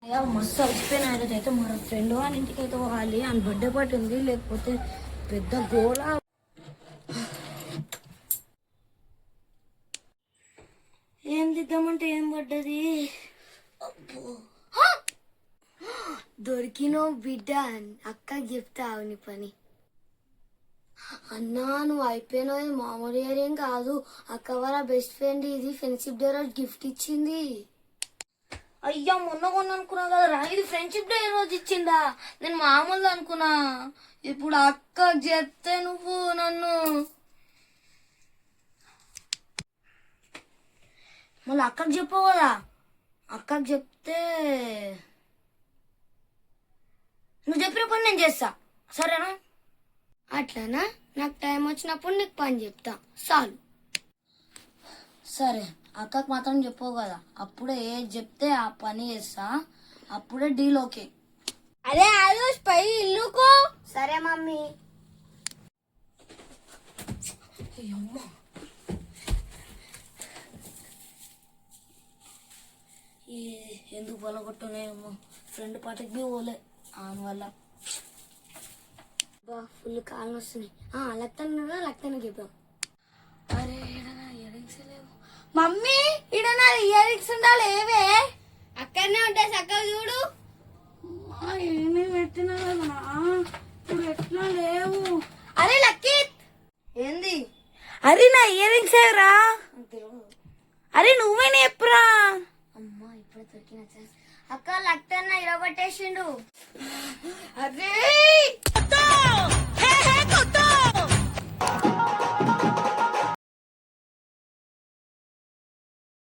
మస్తు అలసిపోయిన అయితే మన ఫ్రెండ్ వాళ్ళ ఇంటికి అయితే పోవాలి అని బర్త్డే పార్టీ ఉంది, లేకపోతే పెద్ద గోళ. ఏం దిద్దామంటే ఏం పడ్డది? దొరికినో బిడ్డ, అక్కకి చెప్తావు నీ పని. అన్నా నువ్వు అయిపోయినావు, మామూలు ఇయర్ ఏం కాదు. అక్క వాళ్ళ బెస్ట్ ఫ్రెండ్, ఇది ఫ్రెండ్షిప్ డే రోజు గిఫ్ట్ ఇచ్చింది. అయ్యా మొన్న కొన్న అనుకున్నా కదరా, ఇది ఫ్రెండ్షిప్ డే రోజు ఇచ్చిందా? నేను మామూలు అనుకున్నా. ఇప్పుడు అక్క చెప్తే నువ్వు నన్ను మళ్ళీ అక్కకి చెప్పవు కదా. అక్కకి చెప్తే నువ్వు చెప్పిన పని నేను చేస్తా, సరేనా? అట్లానా? నాకు టైం వచ్చినప్పుడు నీకు పని చెప్తా, చాలు. సరే, అక్కకి మాత్రం చెప్పవు కదా, అప్పుడే ఏది చెప్తే ఆ పని చేస్తా, అప్పుడే డీల్ ఓకే. అదే ఆలోచ్ పై ఇల్లుకో. సరే మమ్మీ. ఎందుకు పొలగొట్టున్నాయేమో, ఫ్రెండ్ పార్టీకి బి పోలే ఆమె వల్ల. బా ఫుల్ కాలం వస్తున్నాయి. లక్తానికి చెప్పాం. అరే ఇయర్ రింగ్స్ లేవు మమ్మీ, ఇడ నా ఇయర్ రింగ్స్ ఉండాలి. ఏవే అక్కడనే ఉంటాయి, చక్కగా చూడు. ఏమీ పెట్టినా కదా, ఇప్పుడు ఎట్లా లేవు. అరే లక్కీ, ఏంది? అరే నా ఇయర్ రింగ్స్ ఏవరా? అరే నువ్వేనే ఎప్పురా? అమ్మా ఇప్పుడు దొరికిన ఛాన్స్. అక్క లక్తన్న ఇరగొట్టేసిండు. అరే